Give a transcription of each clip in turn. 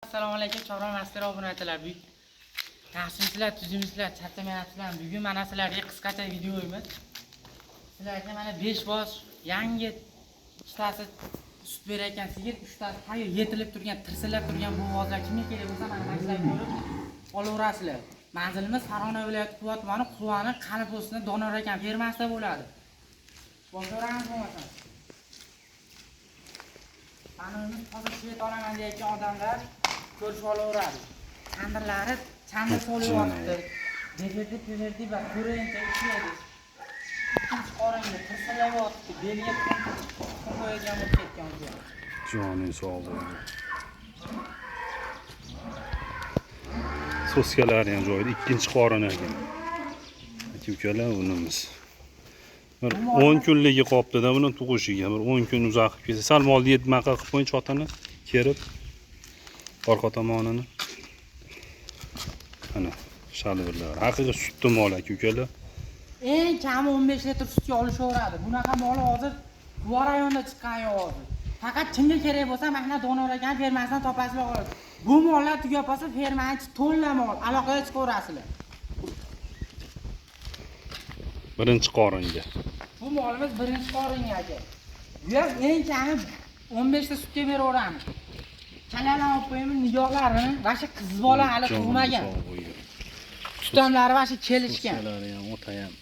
Assalomu alaykum, Chorva Master obunachilar. Yaxshimisizlar, tuzimsizlar, charchamayapsizlar. Bugun mana sizlarga qisqacha videoyimiz. Sizlarga mana 5 bosh yangi ustasi sut berayotgan sigir, ustasi tayyor yetilib turgan, tirsillab turgan bu ovozlar kimga kerak bo'lsa mana sizlar ko'rib olaverasizlar. Manzilimiz Farg'ona viloyati Quva tumani Quvani Qanipostida Donor ekan fermasida bo'ladi. Bozorimiz bo'lmasa. Qanimiz hozir svet olaman deyotgan odamlar ko'rishib olaveradi. Tandirlari chandir solyapti. Deverdi va ko'rayincha ishlaydi. Ikkinchi qoringa tirsilayapti. Beliga qo'ygan bo'lib ketgan o'zi. Joning sog' bo'ling. Soskalari ham joyida, ikkinchi qorin ekan. Aka-ukalar bunimiz. Bir 10 kunligi qopdi-da buni tug'ishiga, bir 10 kun uzoqib ketsa, sal molni yetmaqa qilib qo'ying chotini kerib orqa tomonini. Mana shalvirlar. Haqiqiy sutli mol aka-ukalar. Eng kami 15 litr sutga olishaveradi. Bunaqa mol hozir bu rayonda chiqqan yo'q hozir. Faqat kimga kerak bo'lsa, mana Donor ekan fermasidan topasizlar qoladi. Bu mollar tugab qolsa, fermani to'la mol, aloqaga chiqaverasizlar. Birinchi qoringa. Bu molimiz birinchi qoringa aka. Bu ham eng kami 15 ta sutga beraveramiz. Kalalarni olib qo'yamiz, nigohlarini, va shu qiz bola hali tug'magan. Tutamlari va shu kelishgan. Soskalari ham o'ta ham.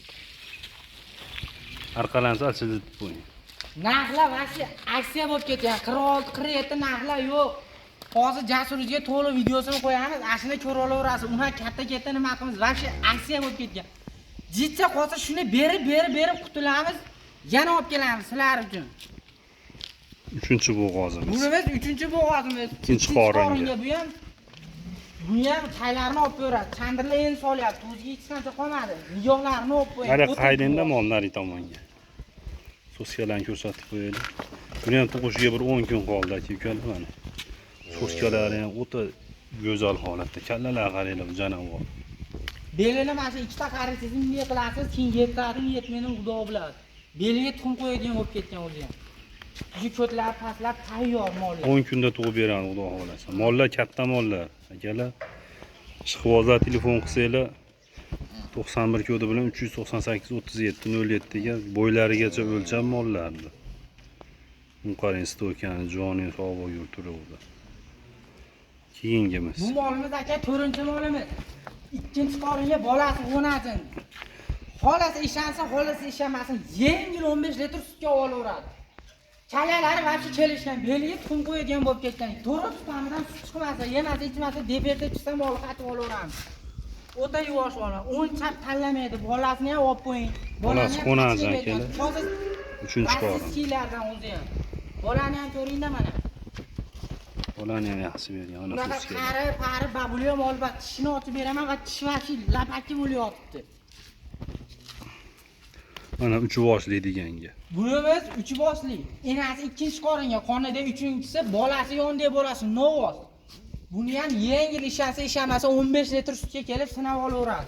Arqalansa ochilib qo'ying. Narxlar va shu aksiya bo'lib ketgan. 46, 47 narxlar yo'q. Hozir Jasurga to'liq videosini qo'yamiz, ashuna ko'rib olaverasiz. Uni katta nima qilamiz? Va shu aksiya bo'lib ketgan. Jitsa qolsa shuni berib qutulamiz, yana olib kelamiz sizlar uchun. 3-bo'g'ozimiz. Bunimiz 3-bo'g'ozimiz. Ikkinchi qoringa. Bu ham taylarni olib beradi. Chandirlar endi solyapti. O'ziga hech qancha qolmadi. Nigohlarini olib qo'ying. Mana qaydinda molnari tomonga. Soskalarni ko'rsatib qo'yaylik. Buni ham tug'ishiga bir 10 kun qoldi aka-ukalar mana. Soskalari ham o'ta go'zal holatda. Kallalar qaranglar janob. Belini mana shu ikkita qarisangiz bunday qilasiz, keyin yetadi, yetmaydi xudo biladi. Beliga tuxum qo'yadigan bo'lib ketgan o'zi ham. Shu ko'tlar, paslar tayyor mollar. 10 kunda tug'ib beradi xudo xolasa. Mollar katta mollar. Akalar, ishqibozlar telefon qilsanglar 91 kodi bilan 398 37 07 ga bo'ylarigacha o'lcham mollarni. Bu qarang stokani joning sog' bo'lib turibdi. Keyingimiz. Bu molimiz aka 4-molimiz. Ikkinchi qoringa bolasi o'nasin. Xolasi ishonsa, xolasi ishonmasin, yengil 15 litr sutga olaveradi. Chalalari va shu kelishgan, beliga tuxum qo'yadigan bo'lib ketgan. To'g'ri tutamidan sut chiqmasa, yemasa, ichmasa, deperda chiqsa molni qatib olaveramiz. O'ta yuvosh bola, o'ng chap tanlamaydi, bolasini ham olib qo'ying. Bolasi qo'nasan kelar. Hozir 3-qorin. Sizlardan o'zi ham. Bolani ham ko'ringda mana. Bolani ham yaxshi bergan, ana Bunaqa soskalar. qari babuli ham olib, tishini ochib beraman va tish va shu lapaki bo'lyapti. Mana 3 boshli deganga. Bunimiz 3 boshli. Enasi ikkinchi qoringa, qonida uchinchisi, bolasi yonida bolasi novoz. Buni ham yengil ishonsa 15 litr sutga kelib sinab olaveradi.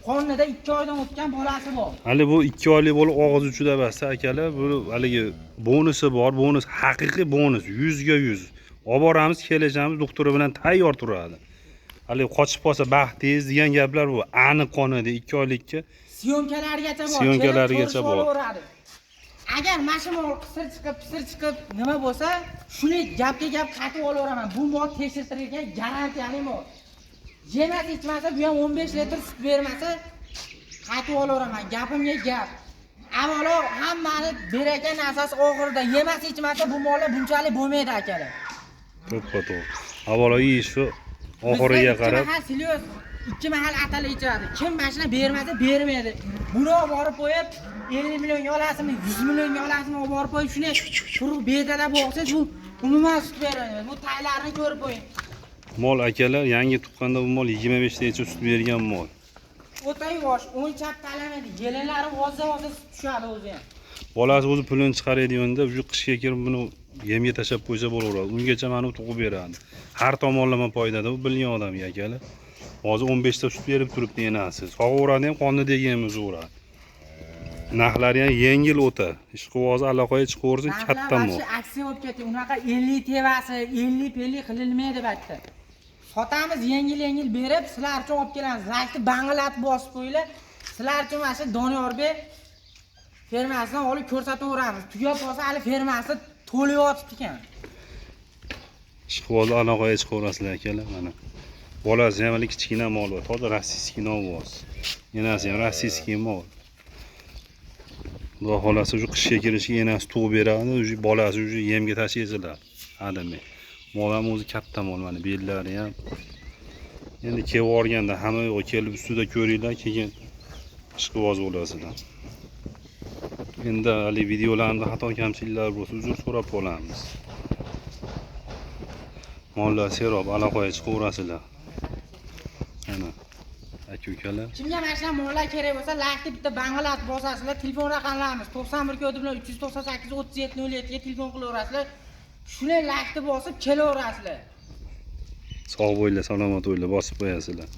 Qonida 2 oydan o'tgan bolasi bor. Hali bu 2 oylik bo'lib og'iz uchida bassa akalar, bu haligi bonusi bor, bonus haqiqiy bonus 100 ga 100. Olib boramiz, kelishamiz, doktori bilan tayyor turadi. Hali qochib qolsa baxtingiz degan gaplar bu. Aniq qonadi 2 oylikka. Syomkalargacha bor. Syomkalargacha bor. Agar mashina qisir chiqib nima bo'lsa, shuni gapga gap qaytib olaveraman. Bu mol tekshirtirilgan garantiyali mol. Yemasa, ichmasa, bu ham 15 litr sut bermasa, qaytib olaveraman. Gapimga gap. Avvalo hammani berayotgan narsasi oxirida. Yemasa, ichmasa bu mollar bunchalik bo'lmaydi akalar. To'ppa-to'g'ri. Avvalo shu oxiriga qarab 2 mahal atalib ichadi. Kim mashina bermasa, bermaydi. Buni olib borib qo'yib 50 millionga olasizmi, 100 millionga olasizmi, olib borib qo'yib shuni turib bedada boqsangiz, bu umuman sut beradi. Bu taylarni ko'rib qo'ying. Mol akalar, yangi tuqqanda bu mol 25 tacha sut bergan mol. O'ta yuvosh, o'ng chap talamaydi. Yelinlari vozda sut tushadi o'zi ham. Bolasi o'zi pulini chiqaradigan-da, shu qishga kirib buni yemga tashab qo'ysa bo'laveradi. Ungacha mana tug'ib beradi. Har tomonlama foydada bu bilgan odamga akalar. Hozir 15 ta sut berib turibdi enasi. Sog'averadi ham qonnidagi ham o'zaveradi. Narxlari ham yengil o'ta. Ishqivozi aloqaga chiqaversa katta mol. Narxlar aksiya bo'lib ketdi. Unaqa 50 tevasi, 50 qilinmaydi batda. Sotamiz yengil berib, sizlar uchun olib kelamiz. Laykni bang'ilatib bosib qo'yinglar. Sizlar uchun mana shu Doniyorbek fermasidan olib ko'rsataveramiz. Tugab qolsa hali fermasi to'lib yotibdi ekan. Ishqibozlar aloqaga chiqaverasizlar akalar mana. Bolasi ham hali kichkina mol bor. Toza rossiyskiy novvoz. Enasi ham rossiyskiy mol. Xudo xolasa shu qishga kirishiga enasi tug'ib beradi, shu bolasi shu yemga tashiysilar. Hadamay. Mol ham o'zi katta mol mana, bellari ham. Endi kelib o'rganda hamma yo'q kelib ustida ko'ringlar, keyin ishqiboz bo'lasizlar. Endi hali videolarimda xato kamchiliklar bo'lsa, uzr so'rab qolamiz. Mollar serob aloqaga chiqaverasizlar. Mana aka-ukalar. Kimga mana shu mollar kerak bo'lsa, laykni bitta bang'ilatib bosasizlar. Telefon raqamlarimiz 91 kodi bilan 398 37 07 ga telefon qilaverasizlar. Shunday laykni bosib kelaverasizlar. Sog' bo'linglar, salomat bo'linglar, bosib qo'yasizlar.